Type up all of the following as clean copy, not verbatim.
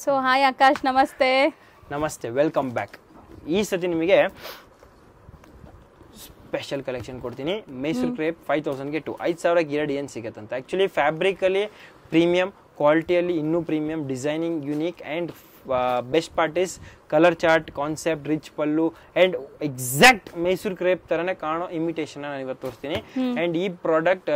So hi Akash, ನಮಸ್ತೆ. ನಮಸ್ತೆ, welcome back. ಈ ಸತಿ ನಿಮಗೆ ಸ್ಪೆಷಲ್ ಕಲೆಕ್ಷನ್ ಕೊಡ್ತೀನಿ. ಮೈಸೂರು ಕ್ರೇಪ್ 5000ಗೆ 5000ಗೆ 2 ಏನು ಸಿಗುತ್ತಂತ. ಆ್ಯಕ್ಚುಲಿ ಫ್ಯಾಬ್ರಿಕಲ್ಲಿ ಪ್ರೀಮಿಯಂ, ಕ್ವಾಲಿಟಿಯಲ್ಲಿ ಇನ್ನೂ premium, designing unique and best part is colour chart, concept, rich pallu and exact Mysuru crepe ಥರನೇ ಕಾಣೋ ಇಮಿಟೇಷನ್ ನಾನು ಇವತ್ತು ತೋರಿಸ್ತೀನಿ. ಆ್ಯಂಡ್ ಈ ಪ್ರಾಡಕ್ಟ್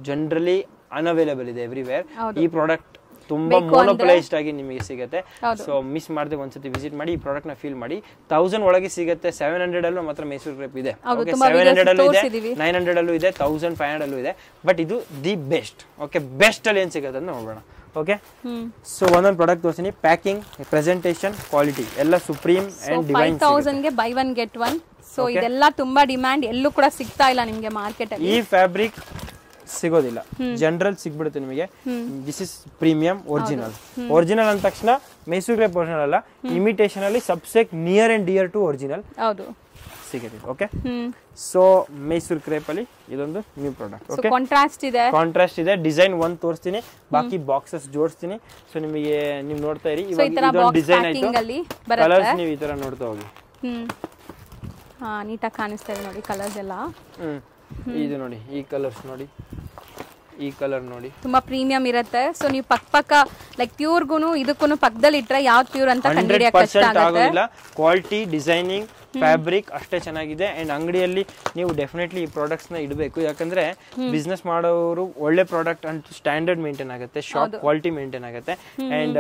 ಜನರಲಿ ಅನ್ಅವೈಲೇಬಲ್ ಇದೆ ಎವ್ರಿವೇರ್. ಈ ಪ್ರಾಡಕ್ಟ್ ತುಂಬಾ ಮೋನೋಪಲೈಸ್ಡ್ ಆಗಿ ನಿಮಗೆ ಸಿಗುತ್ತೆ. ಸೊ ಮಿಸ್ ಮಾಡದೆ ಒಂದ್ಸತಿ ವಿಸಿಟ್ ಮಾಡಿ, ಈ ಪ್ರಾಡಕ್ಟ್ ನ ಫೀಲ್ ಮಾಡಿ. 1000 ಒಳಗೆ ಸಿಗುತ್ತೆ. 700 ಅಲ್ಲೂ ಮಾತ್ರ ಮೈಸೂರು ಕ್ರೇಪ್ ಇದೆ. 700 ಅಲ್ಲೂ ಇದೆ, 900 ಅಲ್ಲೂ ಇದೆ, 1500 ಅಲ್ಲೂ ಇದೆ. ಬಟ್ ಇದು ದಿ ಬೆಸ್ಟ್. ಓಕೆ, ಬೆಸ್ಟ್ ಅಲ್ಲಿ ಏನ್ ಸಿಗುತ್ತೆ ಅಂತ ನೋಡೋಣ. ಓಕೆ, ಸೊ ಒಂದೊಂದು ಪ್ರಾಡಕ್ಟ್ ತೋರಿಸ್ತೀನಿ. ಪ್ಯಾಕಿಂಗ್, ಪ್ರೆಸೆಂಟೇಷನ್, ಕ್ವಾಲಿಟಿ ಎಲ್ಲ ಸುಪ್ರೀಂ ಅಂಡ್ ಡಿವೈನ್. 5000ಗೆ buy one get one. So ಇದೆಲ್ಲ ತುಂಬಾ ಡಿಮ್ಯಾಂಡ್, ಎಲ್ಲೂ ಕೂಡ ಸಿಗ್ತಾ ಇಲ್ಲ ನಿಮ್ಗೆ ಮಾರ್ಕೆಟ್ ಅಲ್ಲಿ. ಈ ಫ್ಯಾಬ್ರಿಕ್ ಸಿಗೋದಿಲ್ಲ, ಜನರಲ್ ಸಿಗ್ಬಿಡುತ್ತೆ ನಿಮಗೆ. ದಿಸ್ ಇಸ್ ಪ್ರೀಮಿಯಂ ಒರಿಜಿನಲ್ ಅಂದ ತಕ್ಷಣ ಮೈಸೂರು ಕ್ರೇಪ್ ಒರಿಜಿನಲ್ ಅಲ್ಲ, ಇಮಿಟೇಷನ್ ಅಲ್ಲಿ ಸಬ್ಸೆಕ್ಟ್ near and dear to original ಸಿಗುತ್ತೆ. ಓಕೆ, ಸೊ ಮೈಸೂರು ಕ್ರೇಪ್ ಅಲ್ಲಿ ಇದೊಂದು ನ್ಯೂ ಪ್ರಾಡಕ್ಟ್. ಓಕೆ, ಕಾಂಟ್ರಾಸ್ಟ್ ಇದೆ. ಡಿಸೈನ್ ಒಂದು ತೋರಿಸ್ತೀನಿ, ಬಾಕಿ ಬಾಕ್ಸಸ್ ಜೋಡಿಸ್ತೀನಿ. ಸೊ ನಿಮಗೆ ನೀವು ನೋಡ್ತಾ ಇರಿ. ಇವಾಗ ಡಿಸೈನ್ ಆಯ್ತು, ಕಲರ್ಸ್ ನೀವು ಈ ತರ ನೋಡ್ತಾ ಹೋಗಿ. ನೀಟಾಗಿ ಕಾಣಿಸ್ತಾ ಇದೆ ನೋಡಿ ಕಲರ್ಸ್ ಎಲ್ಲ. ಇದು ನೋಡಿ, ಈ ಕಲರ್ಸ್ ನೋಡಿ, ಈ ಕಲರ್ ನೋಡಿ, ತುಂಬಾ ಪ್ರೀಮಿಯಂ ಇರುತ್ತೆ. ಸೊ ನೀವು ಪಕ್ಕ ಲೈಕ್ ಪ್ಯೂರ್ಗುನು ಇದಕ್ಕೂ ಪಕ್ಕದಲ್ಲಿ ಇಟ್ರೆ ಯಾವ್ದು ಪ್ಯೂರ್ ಅಂತ ಕಂಡುಹಿಡಿಯಕ್ಕೆ ಕಷ್ಟ ಆಗೋದಿಲ್ಲ. ಕ್ವಾಲಿಟಿ, ಡಿಸೈನಿಂಗ್, ಫ್ಯಾಬ್ರಿಕ್ ಅಷ್ಟೇ ಚೆನ್ನಾಗಿದೆ. ಅಂಡ್ ಅಂಗಡಿಯಲ್ಲಿ ನೀವು ಡೆಫಿನೆಟ್ಲಿ ಈ ಪ್ರಾಡಕ್ಟ್ಸ್ ನ ಇಡಬೇಕು. ಯಾಕಂದ್ರೆ ಬಿಸ್ನೆಸ್ ಮಾಡೋರು ಒಳ್ಳೆ ಪ್ರಾಡಕ್ಟ್ ಅಂತ ಸ್ಟ್ಯಾಂಡರ್ಡ್ ಮೇಂಟೈನ್ ಆಗುತ್ತೆ, ಶಾಪ್ ಕ್ವಾಲಿಟಿ ಮೇಂಟೈನ್ ಆಗುತ್ತೆ. ಅಂಡ್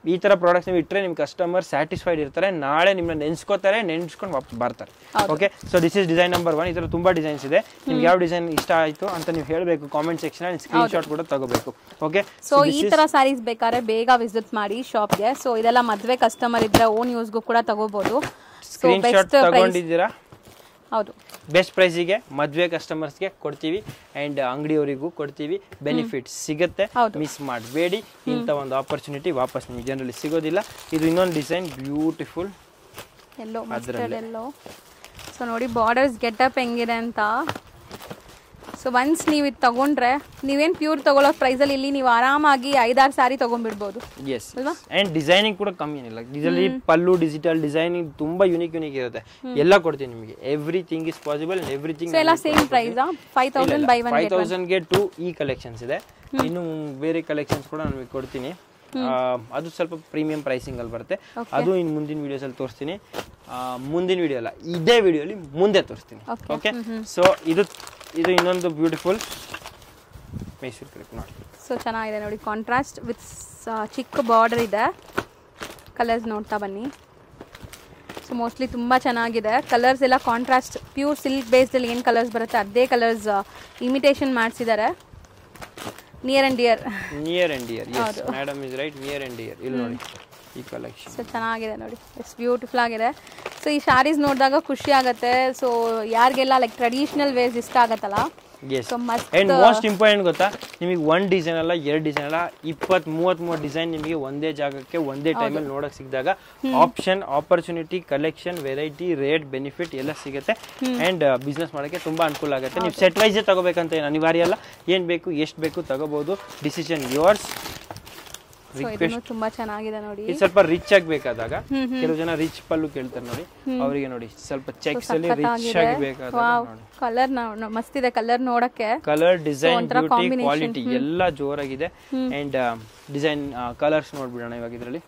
ಈ ತರ ಪ್ರಾಡಕ್ಟ್ಸ್ ನೀವು ಇಟ್ಟರೆ ನಿಮ್ ಕಸ್ಟಮರ್ ಸ್ಯಾಟಿಸ್ಫೈಡ್ ಇರ್ತಾರೆ, ನಾಳೆ ನಿಮ್ಮನ್ನ ನೆನ್ಸ್ಕೋತಾರೆ, ನೆನ್ಸ್ಕೊಂಡು ವಾಪಸ್ ಬರ್ತಾರೆ. Okay, so this is design number 1. ಈ ತರ ತುಂಬಾ ಡಿಸೈನ್ಸ್ ಇದೆ. ನಿಮ್ಗೆ ಯಾವ ಡಿಸೈನ್ ಇಷ್ಟ ಆಯ್ತು ಅಂತ ನೀವು ಹೇಳಬೇಕು ಕಾಮೆಂಟ್ ಸೆಕ್ಷನ್ ಅಲ್ಲಿ, ಸ್ಕ್ರೀನ್ ಶಾಟ್ ಕೂಡ ತಗೋಬೇಕು. ಓಕೆ, ಸೊ ಈ ತರ ಸ್ಯಾರೀಸ್ ಬೇಕಾದ್ರೆ ಬೇಗ ವಿಸಿಟ್ ಮಾಡಿ ಶಾಪ್ಗೆ. ಸೊ ಇದೆಲ್ಲ ಮದ್ವೆ ಕಸ್ಟಮರ್ ಇದ್ರೆ ಓನ್ ಯೂಸ್ಗೂ ಕೂಡ ತಗೋಬಹುದು. ಸ್ಕ್ರೀನ್ ಶಾಟ್ ತಗೊಂಡಿದ್ದೀರಾ? ಹೌದು, ಬೆಸ್ಟ್ ಪ್ರೈಸಿಗೆ ಮದುವೆ ಕಸ್ಟಮರ್ಸ್ಗೆ ಕೊಡ್ತೀವಿ ಅಂಡ್ ಅಂಗಡಿಯವರಿಗೂ ಕೊಡ್ತೀವಿ. ಬೆನಿಫಿಟ್ ಸಿಗುತ್ತೆ, ಮಿಸ್ ಮಾಡಬೇಡಿ. ಇಂಥ ಒಂದು ಆಪರ್ಚುನಿಟಿ ವಾಪಸ್ ನಿಮ್ಗೆ ಜನರಲಿ ಸಿಗೋದಿಲ್ಲ. ಇದು ಇನ್ನೊಂದು ಡಿಸೈನ್, ಬ್ಯೂಟಿಫುಲ್ ಎಲ್ಲೋ ಮಸ್ಟರ್ಡ್ ಎಲ್ಲೋ. ಸೊ ನೋಡಿ ಬಾರ್ಡರ್ಸ್ ಗೆಟಪ್ ಹೆಂಗಿದೆ ಅಂತ. ಸೊ ಒನ್ಸ್ ನೀವು ಇದು ತಗೊಂಡ್ರೆ ನೀವೇನು ಪ್ಯೂರ್ ತಗೊಳ್ಳೋ ಪ್ರೈಸಲ್ಲಿ ಇಲ್ಲಿ ನೀವು ಆರಾಮಾಗಿ 5-6 ಸಾರಿ ತಗೊಂಡ್ಬಿಡ್ಬೋದು. ಎಸ್, ಅಂಡ್ ಡಿಸೈನಿಂಗ್ ಕೂಡ ಕಮ್ಮಿ ಏನಿಲ್ಲ. ಇದರಲ್ಲಿ ಪಲ್ಲು, ಡಿಜಿಟಲ್ ಡಿಸೈನಿಂಗ್ ತುಂಬಾ ಯುನಿಕ್ ಇರುತ್ತೆ. ಎಲ್ಲ ಕೊಡ್ತೀನಿ ನಿಮಗೆ. ಎವ್ರಿಥಿಂಗ್ ಇಸ್ ಪಾಸಿಬಲ್, ಎವ್ರಿಥಿಂಗ್ ಎಲ್ಲ ಸೇಮ್ ಪ್ರೈಸ್. 5000 ಬೈ ಒನ್ 5000ಗೆ 2 ಈ ಕಲೆಕ್ಷನ್ಸ್ ಇದೆ. ಇನ್ನು ಬೇರೆ ಕಲೆಕ್ಷನ್ಸ್ ಕೂಡ ನಾನು ಕೊಡ್ತೀನಿ. ಅದು ಸ್ವಲ್ಪ ಪ್ರೀಮಿಯಂ ಪ್ರೈಸಿಂಗ್ ಅಲ್ಲಿ ಬರುತ್ತೆ. ಅದು ಇನ್ನು ಮುಂದಿನ ವಿಡಿಯೋಸ್ ಅಲ್ಲಿ ತೋರಿಸ್ತೀನಿ. ಮುಂದಿನ ವಿಡಿಯೋ ಅಲ್ಲ, ಇದೇ ವಿಡಿಯೋಲಿ ಮುಂದೆ ತೋರಿಸ್ತೀನಿ. ಓಕೆ, ಸೊ ಇದು ಇನ್ನೊಂದು ಬ್ಯೂಟಿಫುಲ್ ಮೈಸೂರು ಕ್ರೇಪ್ ನೋಡಿ. ಸೊ ಚೆನ್ನಾಗಿದೆ ನೋಡಿ, ಕಾಂಟ್ರಾಸ್ಟ್ ವಿತ್ ಚಿಕ್ಕ ಬಾರ್ಡರ್ ಇದೆ. ಕಲರ್ಸ್ ನೋಡ್ತಾ ಬನ್ನಿ. ಸೊ ಮೋಸ್ಟ್ಲಿ ತುಂಬ ಚೆನ್ನಾಗಿದೆ. ಕಲರ್ಸ್ ಎಲ್ಲ ಕಾಂಟ್ರಾಸ್ಟ್, ಪ್ಯೂರ್ ಸಿಲ್ಕ್ ಬೇಸ್ಡಲ್ಲಿ ಏನು ಕಲರ್ಸ್ ಬರುತ್ತೆ ಅದೇ ಕಲರ್ಸ್ ಇಮಿಟೇಷನ್ ಮಾಡಿಸಿದ್ದಾರೆ. Near and dear. Yes madam is right, near and dear. ಇಲ್ಲಿ ನೋಡಿ ಈ ಕಲೆಕ್ಷನ್. ಸೊ ಚೆನ್ನಾಗಿದೆ ನೋಡಿ, ಎಷ್ಟು ಬ್ಯೂಟಿಫುಲ್ ಆಗಿದೆ. ಸೊ ಈ ಶಾರೀಸ್ ನೋಡಿದಾಗ ಖುಷಿ ಆಗುತ್ತೆ. ಸೊ ಯಾರಿಗೆಲ್ಲ ಲೈಕ್ ಟ್ರೆಡಿಷನಲ್ ವೇಸ್ ಇಷ್ಟ ಆಗತ್ತಲ್ಲ. ಅಂಡ್ ಮೋಸ್ಟ್ ಇಂಪಾರ್ಟೆಂಟ್ ಗೊತ್ತಾ, ನಿಮಗೆ 1 ಡಿಸೈನ್ ಅಲ್ಲ, 2 ಡಿಸೈನ್ ಅಲ್ಲ, 20-33 ಡಿಸೈನ್ ನಿಮಗೆ ಒಂದೇ ಜಾಗಕ್ಕೆ ಒಂದೇ ಟೈಮಲ್ಲಿ ನೋಡಕ್ ಸಿಕ್ಕಿದಾಗ option, opportunity, collection, variety, rate, benefit ಎಲ್ಲ ಸಿಗುತ್ತೆ. ಅಂಡ್ ಬಿಸ್ನೆಸ್ ಮಾಡೋಕ್ಕೆ ತುಂಬಾ ಅನುಕೂಲ ಆಗುತ್ತೆ. ನೀವು ಸೆಟ್ ವೈಸೇ ತಗೋಬೇಕಂತ ಏನು ಅನಿವಾರ್ಯ ಅಲ್ಲ. ಏನ್ ಬೇಕು, ಎಷ್ಟು ಬೇಕು ತಗೋಬಹುದು. Decision yours. ತುಂಬಾ ಚೆನ್ನಾಗಿದೆ ನೋಡಿ. ಇದು ಸ್ವಲ್ಪ ರಿಚ್ ಆಗಿ ಬೇಕಾದಾಗ ಕೆಲವು ಜನ ರಿಚ್ ಪಲ್ಲು ಕೇಳ್ತಾರೆ ನೋಡಿ, ಅವರಿಗೆ ನೋಡಿ ಸ್ವಲ್ಪ ಚೆಕ್ಸ್ ಅಲ್ಲಿ ರಿಚ್ ಆಗಿ ಬೇಕಾದಾಗ ಕಲರ್ ಮಸ್ತ್ ಇದೆ. ಕಲರ್ ನೋಡಕ್ಕೆ, ಕಲರ್, ಡಿಸೈನ್, ಬ್ಯೂಟಿ, ಕ್ವಾಲಿಟಿ ಎಲ್ಲ ಜೋರಾಗಿದೆ. ಅಂಡ್ ಡಿಸೈನ್ ಕಲರ್ಸ್ ನೋಡ್ಬಿಡೋಣ ಇವಾಗ ಇದರಲ್ಲಿ.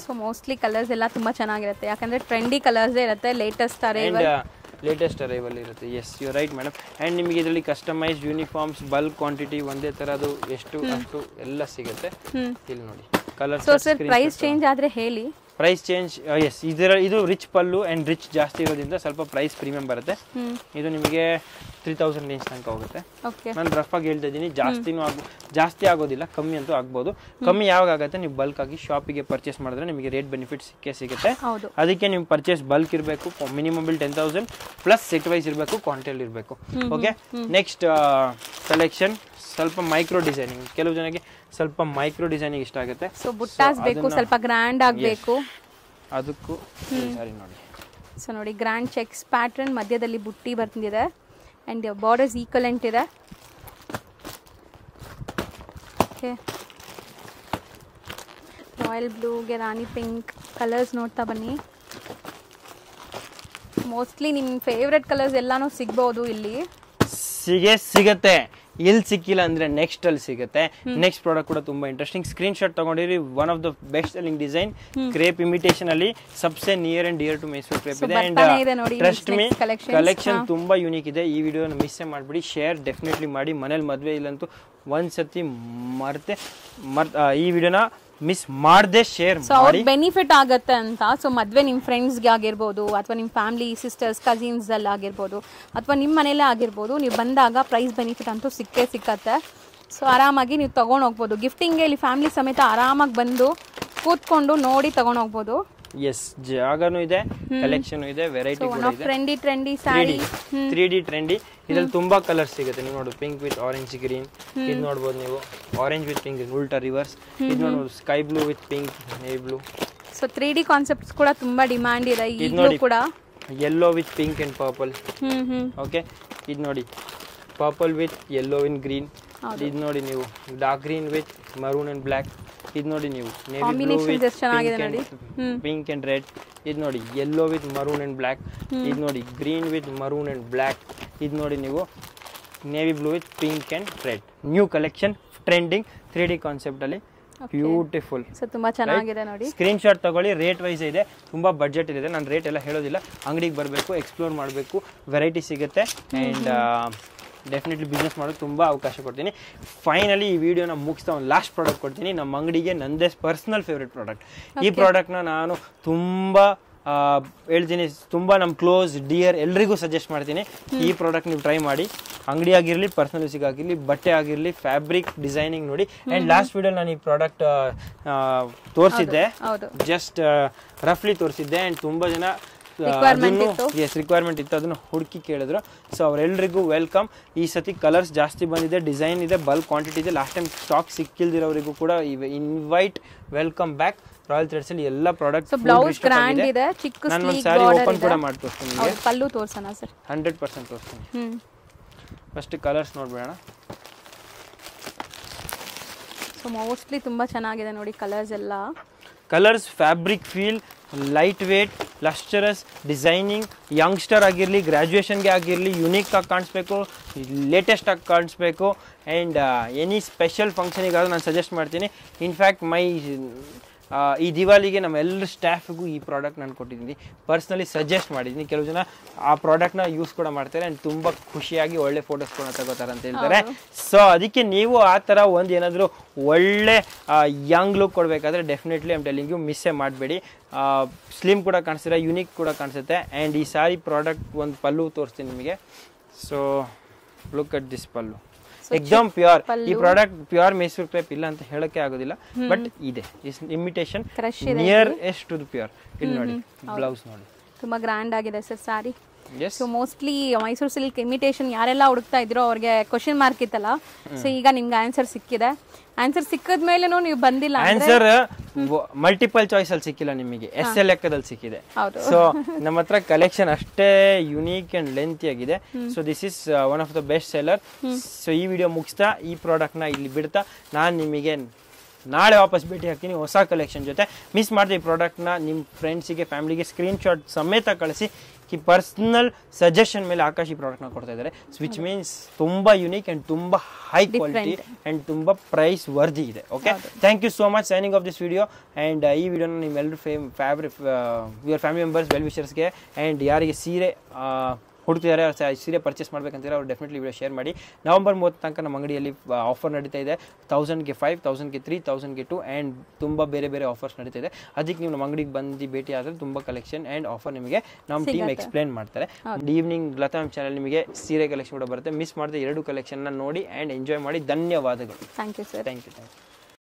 ಸೊ ಮೋಸ್ಟ್ಲಿ ಕಲರ್ಸ್ ಎಲ್ಲ ತುಂಬಾ ಚೆನ್ನಾಗಿರುತ್ತೆ, ಯಾಕಂದ್ರೆ ಟ್ರೆಂಡಿ ಕಲರ್ಸ್ ಇರುತ್ತೆ, ಲೇಟೆಸ್ಟ್ ಅರೈವಲ್ ಇರುತ್ತೆ. Yes, you right madam. And ನಿಮಗೆ ಇದರಲ್ಲಿ ಕಸ್ಟಮೈಸ್ಡ್ ಯೂನಿಫಾರ್ಮ್ಸ್, ಬಲ್ಕ್ ಕ್ವಾಂಟಿಟಿ, ಒಂದೇ ತರದು ಎಷ್ಟು ಅಷ್ಟು ಎಲ್ಲ ಸಿಗುತ್ತೆ. ಇಲ್ಲಿ ನೋಡಿ ಕಲರ್ಸ್. ಪ್ರೈಸ್ ಚೇಂಜ್ ಆದ್ರೆ ಹೇಳಿ. ಪ್ರೈಸ್ ಚೇಂಜ್, ಎಸ್, ಇದು ರಿಚ್ ಪಲ್ಲು ಅಂಡ್ ರಿಚ್ ಜಾಸ್ತಿ ಇರೋದ್ರಿಂದ ಸ್ವಲ್ಪ ಪ್ರೈಸ್ ಪ್ರೀಮಿಯಂ ಬರುತ್ತೆ. ಇದು ನಿಮಗೆ 3000 ರೇಂಜ್ ತನಕ ಹೋಗುತ್ತೆ. ನಾನು ರಫ್ ಆಗಿ ಹೇಳ್ತಾ ಇದ್ದೀನಿ, ಜಾಸ್ತಿ ಆಗೋದಿಲ್ಲ, ಕಮ್ಮಿ ಅಂತೂ ಆಗ್ಬೋದು. ಕಮ್ಮಿ ಯಾವಾಗ ಆಗುತ್ತೆ, ನೀವು ಬಲ್ಕ್ ಆಗಿ ಶಾಪಿಗೆ ಪರ್ಚೇಸ್ ಮಾಡಿದ್ರೆ ನಿಮಗೆ ರೇಟ್ ಬೆನಿಫಿಟ್ ಸಿಗುತ್ತೆ. ಅದಕ್ಕೆ ನೀವು ಪರ್ಚೇಸ್ ಬಲ್ಕ್ ಇರಬೇಕು, minimum bill 10,000 plus set wise ಇರಬೇಕು, ಕ್ವಾಂಟಿಟಿ ಇರಬೇಕು. ಓಕೆ, ನೆಕ್ಸ್ಟ್ ಕಲೆಕ್ಷನ್ ಸ್ವಲ್ಪ ಮೈಕ್ರೋ ಡಿಸೈನಿಂಗ್. ಕೆಲವು ಜನಕ್ಕೆ ಸ್ವಲ್ಪ ಮೈಕ್ರೋ ಡಿಸೈನಿಂಗ್ ಇಷ್ಟ ಆಗುತ್ತೆ. ಸೊ ಬುಟ್ಟಾಸ್ ಬೇಕು, ಸ್ವಲ್ಪ ಗ್ರ್ಯಾಂಡ್ ಆಗಬೇಕು, ಅದಕ್ಕೂ ಸಾರಿ ನೋಡಿ. ಸೊ ನೋಡಿ ಗ್ರ್ಯಾಂಡ್ ಚೆಕ್ಸ್ ಪ್ಯಾಟರ್ನ್, ಮಧ್ಯದಲ್ಲಿ ಬುಟ್ಟಿ ಬರ್ತಿದೆ ಅಂಡ್ ಬಾರ್ಡರ್ಸ್ ಈಕ್ವಲೆಂಟ್ ಇದೆ. ಓಕೆ, ರಾಯಲ್ ಬ್ಲೂಗೆ ರಾಣಿ ಪಿಂಕ್ ಕಲರ್ಸ್ ನೋಡ್ತಾ ಬನ್ನಿ. ಮೋಸ್ಟ್ಲಿ ನಿಮ್ಮ ಫೇವ್ರೆಟ್ ಕಲರ್ಸ್ ಎಲ್ಲಾನು ಸಿಗ್ಬೋದು ಇಲ್ಲಿ. ಸಿಗತ್ತೆ, ಇಲ್ಲಿ ಸಿಕ್ಕಿಲ್ಲ ಅಂದ್ರೆ ನೆಕ್ಸ್ಟ್ ಅಲ್ಲಿ ಸಿಗುತ್ತೆ. ನೆಕ್ಸ್ಟ್ ಪ್ರಾಡಕ್ಟ್ ಕೂಡ ತುಂಬಾ ಇಂಟ್ರೆಸ್ಟಿಂಗ್. ಸ್ಕ್ರೀನ್ ಶಾಟ್ ತಗೊಂಡಿರಿ. One of the best selling design crepe imitation ಅಲ್ಲಿ ಸಬ್ಸೆ near and dear to Mysore crepe ಇದೆ. ಅಂಡ್ ಟ್ರಸ್ಟ್ ಮೀ ಕಲೆಕ್ಷನ್ ತುಂಬಾ ಯೂನಿಕ್ ಇದೆ. ಈ ವಿಡಿಯೋನ ಮಿಸ್ ಮಾಡ್ಬಿಡಿ, ಶೇರ್ ಡೆಫಿನೆಟ್ಲಿ ಮಾಡಿ. ಮನೇಲಿ ಮದುವೆ ಇಲ್ಲಂತೂ ಒಂದ್ಸತಿ ಈ ವಿಡಿಯೋನ ಮಿಸ್ ಮಾಡದೆ ಶೇರ್ ಮಾಡಿ. ಬೆನಿಫಿಟ್ ಆಗತ್ತೆ ಅಂತ. ಸೊ ಮದುವೆ ನಿಮ್ಮ ಫ್ರೆಂಡ್ಸ್ಗೆ ಆಗಿರ್ಬೋದು, ಅಥವಾ ನಿಮ್ಮ ಫ್ಯಾಮಿಲಿ ಸಿಸ್ಟರ್ಸ್ ಕಸಿನ್ಸ್ ಅಲ್ಲಿ ಆಗಿರ್ಬೋದು, ಅಥವಾ ನಿಮ್ಮ ಮನೇಲೇ ಆಗಿರ್ಬೋದು, ನೀವು ಬಂದಾಗ ಪ್ರೈಸ್ ಬೆನಿಫಿಟ್ ಅಂತೂ ಸಿಕ್ಕತ್ತೆ. ಸೊ ಆರಾಮಾಗಿ ನೀವು ತೊಗೊಂಡು ಹೋಗ್ಬೋದು. ಗಿಫ್ಟಿಂಗ್ಗೆ ಇಲ್ಲಿ ಫ್ಯಾಮಿಲಿ ಸಮೇತ ಆರಾಮಾಗಿ ಬಂದು ಕೂತ್ಕೊಂಡು ನೋಡಿ ತೊಗೊಂಡು ಹೋಗ್ಬೋದು. ಎಸ್, ಜಾಗನೂ ಇದೆ, ಕಲೆಕ್ಷನ್ ಇದೆ, ವೆರೈಟಿ ಕೂಡ ಇದೆ. Trendy sari 3D trendy. ಇದ್ರಲ್ಲಿ ತುಂಬಾ ಕಲರ್ಸ್ ಸಿಗುತ್ತೆ. ನೀವು ನೋಡಿ, ಪಿಂಕ್ ವಿತ್ ಆರೆಂಜ್ ಗ್ರೀನ್ ಇದು ನೋಡಬಹುದು ನೀವು. ಆರೆಂಜ್ ವಿತ್ ಪಿಂಕ್ ಉಲ್ಟಾ ರಿವರ್ಸ್. ಇದು ನೋಡಬಹುದು sky blue with pink, navy blue. So 3D concepts ಕೂಡ ತುಂಬಾ ಡಿಮ್ಯಾಂಡ್ ಇದೆ ಈಗಲೂ ಕೂಡ. Yellow with pink and purple. Okay, ಇದು ನೋಡಿ purple with yellow in green. ಇದು ನೋಡಿ ನೀವು dark green with maroon and black. ಇದು ನೋಡಿ ನೀವು navy blue with pink and red. ಇದು ನೋಡಿ yellow with maroon and black. ಇದು ನೋಡಿ green with maroon and black. ಇದು ನೋಡಿ ನೀವು navy blue with pink and red. New collection trending 3D concept ಅಲ್ಲಿ ಬ್ಯೂಟಿಫುಲ್. ತುಂಬಾ ಚೆನ್ನಾಗಿದೆ ನೋಡಿ. ಸ್ಕ್ರೀನ್ ಶಾಟ್ ತಗೊಳ್ಳಿ. ರೇಟ್ ವೈಸ್ ಇದೆ, ತುಂಬಾ ಬಡ್ಜೆಟ್ ಇದೆ. ನಾನು ರೇಟ್ ಎಲ್ಲ ಹೇಳೋದಿಲ್ಲ. ಅಂಗಡಿಗೆ ಬರಬೇಕು, ಎಕ್ಸ್ಪ್ಲೋರ್ ಮಾಡಬೇಕು, ವೆರೈಟಿ ಸಿಗುತ್ತೆ. ಆ್ಯಂಡ್ ಡೆಫಿನೆಟ್ಲಿ ಬಿಸ್ನೆಸ್ ಮಾಡೋದು ತುಂಬ ಅವಕಾಶ ಕೊಡ್ತೀನಿ. ಫೈನಲಿ ಈ ವಿಡಿಯೋನ ಮುಗಿಸ್ತಾ ಒಂದು ಲಾಸ್ಟ್ ಪ್ರಾಡಕ್ಟ್ ಕೊಡ್ತೀನಿ. ನಮ್ಮ ಅಂಗಡಿಗೆ ನಂದೇ ಪರ್ಸ್ನಲ್ ಫೇವ್ರೆಟ್ ಪ್ರಾಡಕ್ಟ್. ಈ ಪ್ರಾಡಕ್ಟ್ನ ನಾನು ತುಂಬ ಹೇಳ್ತೀನಿ, ತುಂಬ ನಮ್ಮ ಕ್ಲೋಸ್ ಡಿಯರ್ ಎಲ್ರಿಗೂ ಸಜೆಸ್ಟ್ ಮಾಡ್ತೀನಿ. ಈ ಪ್ರಾಡಕ್ಟ್ ನೀವು ಟ್ರೈ ಮಾಡಿ. ಅಂಗಡಿ ಆಗಿರಲಿ, ಪರ್ಸನಲ್ ಯೂಸಿಗೆ ಆಗಿರಲಿ, ಬಟ್ಟೆ ಆಗಿರಲಿ, ಫ್ಯಾಬ್ರಿಕ್ ಡಿಸೈನಿಂಗ್ ನೋಡಿ. ಆ್ಯಂಡ್ ಲಾಸ್ಟ್ ವಿಡಿಯೋ ನಾನು ಈ ಪ್ರಾಡಕ್ಟ್ ತೋರಿಸಿದ್ದೆ, ಜಸ್ಟ್ ರಫ್ಲಿ ತೋರಿಸಿದ್ದೆ. ಆ್ಯಂಡ್ ತುಂಬ ಜನ ರಿಕ್ವೈರ್ಮೆಂಟ್ ಇತ್ತು, ಅದನ್ನು ಹುಡುಕಿ ಕೇಳಿದ್ರು. ಸೊ ಅವರೆಲ್ಲರಿಗೂ ವೆಲ್ಕಮ್. ಈ ಸತಿ ಕಲರ್ಸ್ ಜಾಸ್ತಿ ಬಂದಿದೆ, ಡಿಸೈನ್ ಇದೆ, ಬಲ್ಕ್ ಕ್ವಾಂಟಿಟಿ ಇದೆ. ಲಾಸ್ಟ್ ಟೈಮ್ ಸ್ಟಾಕ್ ಸಿಕ್ಕಿಲ್ದಿರೋರಿಗೂ ಕೂಡ invite, welcome back. Royal Threads ಅಲ್ಲಿ ಎಲ್ಲ ಪ್ರಾಡಕ್ಟ್ಸ್ ಬ್ಲೌಸ್ ಗ್ರ್ಯಾಂಡ್ ಇದೆ, ಚಿಕ್ಕ ಸ್ಲೀವ್ ಸಾರಿ ಬಾರ್ಡರ್ ಓಪನ್ ಇದೆ. ಕೂಡ ಮಾಡಿ ತೋರಿಸ್ತೀನಿ ನಿಮಗೆ. ಪಲ್ಲು ತೋರ್ಸೋಣ ಸರ್? 100% ತೋರಿಸ್ತೀನಿ. ಫಸ್ಟ್ ಕಲರ್ಸ್ ನೋಡ್ಬೇಡ. ಸೊ ಮೋಸ್ಟ್ಲಿ ತುಂಬಾ ಚೆನ್ನಾಗಿದೆ ನೋಡಿ ಕಲರ್ಸ್ ಎಲ್ಲ. Colours, fabric feel, light weight, lustrous, designing. Youngster ಆಗಿರಲಿ, ಗ್ರ್ಯಾಜುಯೇಷನ್ಗೆ ಆಗಿರಲಿ, ಯುನೀಕ್ ಆಗಿ ಕಾಣಿಸ್ಬೇಕು, ಲೇಟೆಸ್ಟ್ ಆಗಿ ಕಾಣಿಸ್ಬೇಕು. ಆ್ಯಂಡ್ ಎನಿ ಸ್ಪೆಷಲ್ ಫಂಕ್ಷನಿಗಾದ್ರೂ ನಾನು ಸಜೆಸ್ಟ್ ಮಾಡ್ತೀನಿ. ಇನ್ಫ್ಯಾಕ್ಟ್ ಈ ದಿವಾಲಿಗೆ ನಮ್ಮ ಎಲ್ಲರ ಸ್ಟಾಫಿಗೂ ಈ ಪ್ರಾಡಕ್ಟ್ ನಾನು ಕೊಟ್ಟಿದ್ದೀನಿ, ಪರ್ಸ್ನಲಿ ಸಜೆಸ್ಟ್ ಮಾಡಿದ್ದೀನಿ. ಕೆಲವು ಜನ ಆ ಪ್ರಾಡಕ್ಟ್ನ ಯೂಸ್ ಕೂಡ ಮಾಡ್ತಾರೆ ಆ್ಯಂಡ್ ತುಂಬ ಖುಷಿಯಾಗಿ ಒಳ್ಳೆ ಫೋಟೋಸ್ ಕೂಡ ತಗೋತಾರೆ ಅಂತ ಹೇಳ್ತಾರೆ. ಸೊ ಅದಕ್ಕೆ ನೀವು ಆ ಥರ ಒಂದು ಏನಾದರೂ ಒಳ್ಳೆ ಯಂಗ್ ಲುಕ್ ಕೊಡಬೇಕಾದ್ರೆ ಡೆಫಿನೆಟ್ಲಿ ಐಮ್ ಟೆಲ್ಲಿಂಗ್ ಯು ಮಿಸ್ಸೇ ಮಾಡಬೇಡಿ. ಸ್ಲಿಮ್ ಕೂಡ ಕಾಣಿಸ್ತೀರ, ಯುನೀಕ್ ಕೂಡ ಕಾಣಿಸುತ್ತೆ. ಆ್ಯಂಡ್ ಈ ಸಾರಿ ಪ್ರಾಡಕ್ಟ್ ಒಂದು ಪಲ್ಲು ತೋರಿಸ್ತೀನಿ ನಿಮಗೆ. So look at this pallu, ಎಕ್ದಮ್ ಪ್ಯೂರ್. ಈ ಪ್ರಾಡಕ್ಟ್ ಪ್ಯೂರ್ ಮೈಸೂರು ಕ್ರೇಪ್ ಇಲ್ಲ ಅಂತ ಹೇಳಕ್ಕೆ ಆಗೋದಿಲ್ಲ, ಬಟ್ ಇದೆ ಇಮಿಟೇಷನ್ ನಿಯರ್ ಎಸ್ಟ್ ಟು ದ ಪ್ಯೂರ್. ಇಲ್ಲಿ ನೋಡಿ ಬ್ಲೌಸ್ ನೋಡಿ, ತುಂಬಾ ಗ್ರ್ಯಾಂಡ್ ಆಗಿದೆ sir sorry. So mostly Mysuru silk imitation ಯಾರೆಲ್ಲ ಹುಡುಕ್ತಾ ಇದ್ರೋ ಅವ್ರಿಗೆ ಕ್ವಶನ್ ಮಾರ್ಕ್ ಇತ್ತಲ್ಲ, ಸೊ ಈಗ ನಿಮ್ಗೆ ಆನ್ಸರ್ ಸಿಕ್ಕಿದೆ. ಆನ್ಸರ್ ಸಿಕ್ಕದ ಮೇಲೂ ನೀವು ಬಂದಿಲ್ಲ, ಆನ್ಸರ್ ಮಲ್ಟಿಪಲ್ ಚಾಯ್ಸ್ ಅಲ್ಲಿ ಸಿಕ್ಕಿಲ್ಲ ನಿಮಗೆ, SL ಲೆಕ್ಕದಲ್ಲಿ ಸಿಕ್ಕಿದೆ. ಸೊ ನಮ್ಮ ಹತ್ರ ಕಲೆಕ್ಷನ್ ಅಷ್ಟೇ ಯುನೀಕ್ ಅಂಡ್ ಲೆಂತಿ ಆಗಿದೆ. So this is one of the best seller. So ಈ ವಿಡಿಯೋ ಮುಗಿಸ್ತಾ ಈ ಪ್ರಾಡಕ್ಟ್ ನ ಇಲ್ಲಿ ಬಿಡ್ತಾ ನಾನು ನಿಮಗೆ ನಾಳೆ ವಾಪಸ್ ಭೇಟಿ ಹಾಕ್ತೀನಿ ಹೊಸ ಕಲೆಕ್ಷನ್ ಜೊತೆ. ಮಿಸ್ ಮಾಡಿದೆ ಈ ಪ್ರಾಡಕ್ಟ್ನ ನಿಮ್ಮ ಫ್ರೆಂಡ್ಸಿಗೆ, ಫ್ಯಾಮಿಲಿಗೆ ಸ್ಕ್ರೀನ್ ಶಾಟ್ ಸಮೇತ ಕಳಿಸಿ. ಈ ಪರ್ಸನಲ್ ಸಜೆಷನ್ ಮೇಲೆ ಆಕಾಶ್ ಈ ಪ್ರಾಡಕ್ಟ್ನ ಕೊಡ್ತಾ ಇದ್ದಾರೆ, ವಿಚ್ ಮೀನ್ಸ್ ತುಂಬ ಯೂನಿಕ್ ಆ್ಯಂಡ್ ತುಂಬ ಹೈ ಕ್ವಾಲಿಟಿ ಆ್ಯಂಡ್ ತುಂಬ ಪ್ರೈಸ್ ವರ್ದಿ ಇದೆ. Okay, thank you so much signing off this video. And ಈ ವಿಡಿಯೋನ ನಿಮ್ಮೆಲ್ಲರೂ ಯುವರ್ ಫ್ಯಾಮಿಲಿ ಮೆಂಬರ್ಸ್, ವೆಲ್ ವಿಷರ್ಸ್ಗೆ ಆ್ಯಂಡ್ ಯಾರಿಗೆ ಸೀರೆ ಹುಡುಕ್ತಿದ್ದಾರೆ, ಸೀರೆ ಪರ್ಚೇಸ್ ಮಾಡ್ಬೇಕಂತೀರ ಅವ್ರು ಡೆಫಿನೆಟ್ಲಿ ವಿಡಿಯೋ ಶೇರ್ ಮಾಡಿ. ನವೆಂಬರ್ 30 ತನಕ ನಮ್ಮ ಅಂಗಡಿಯಲ್ಲಿ ಆಫರ್ ನಡೀತಾ ಇದೆ. 1000ಗೆ 5, 1000ಗೆ 3, 1000ಗೆ 2 ಆ್ಯಂಡ್ ತುಂಬ ಬೇರೆ ಬೇರೆ ಆಫರ್ಸ್ ನಡೀತಾ ಇದೆ. ಅದಕ್ಕೆ ನೀವು ನಮ್ಮ ಅಂಗಡಿಗೆ ಬಂದು ಭೇಟಿ ಆದರೆ ತುಂಬ ಕಲೆಕ್ಷನ್ ಆ್ಯಂಡ್ ಆಫರ್ ನಿಮಗೆ ನಮ್ಮ ಟೀಮ್ ಎಕ್ಸ್ಪ್ಲೇನ್ ಮಾಡ್ತಾರೆ. ಈವ್ನಿಂಗ್ ಲತಾ ಮ್ಯಾಮ್ ಚಾನಲ್ ನಿಮಗೆ ಸೀರೆ ಕಲೆಕ್ಷನ್ ಕೂಡ ಬರುತ್ತೆ. ಮಿಸ್ ಮಾಡದೆ 2 ಕಲೆಕ್ಷನ್ನ ನೋಡಿ ಆ್ಯಂಡ್ ಎಂಜಾಯ್ ಮಾಡಿ. ಧನ್ಯವಾದಗಳು. Thank you sir. Thank you.